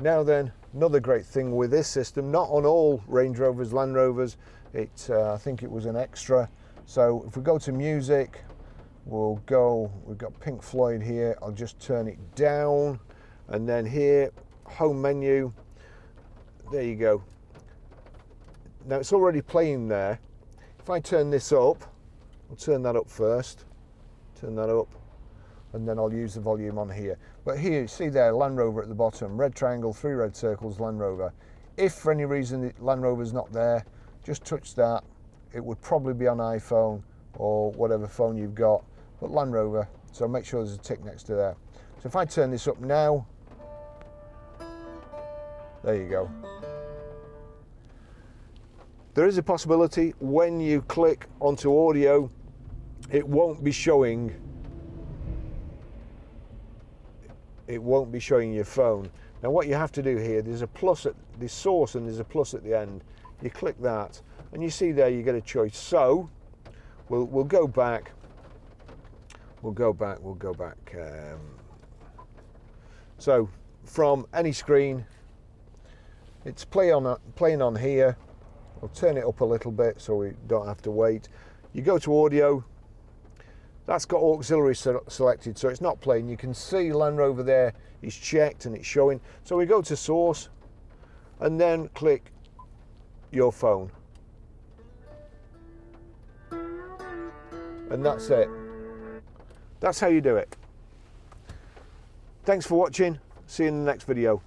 Now then, another great thing with this system, not on all Range Rovers, Land Rovers, I think it was an extra. So if we go to music, we've got Pink Floyd here. I'll just turn it down, and then here, home menu, there you go. Now it's already playing there. If I turn this up, I'll turn that up first, turn that up, and then I'll use the volume on here. But here, see there, Land Rover at the bottom, red triangle, 3 red circles, Land Rover. If for any reason the Land Rover's not there, just touch that. It would probably be on iPhone or whatever phone you've got, but Land Rover, so make sure there's a tick next to there. So if I turn this up now, there you go. There is a possibility when you click onto audio, it won't be showing your phone. Now what you have to do here, there's a plus at the source and there's a plus at the end. You click that and you see there you get a choice. So we'll go back. So from any screen, it's playing on here. I'll turn it up a little bit so we don't have to wait. You go to audio. That's got auxiliary selected, so it's not playing. You can see Land Rover there is checked and it's showing. So we go to source and then click your phone. And that's it. That's how you do it. Thanks for watching. See you in the next video.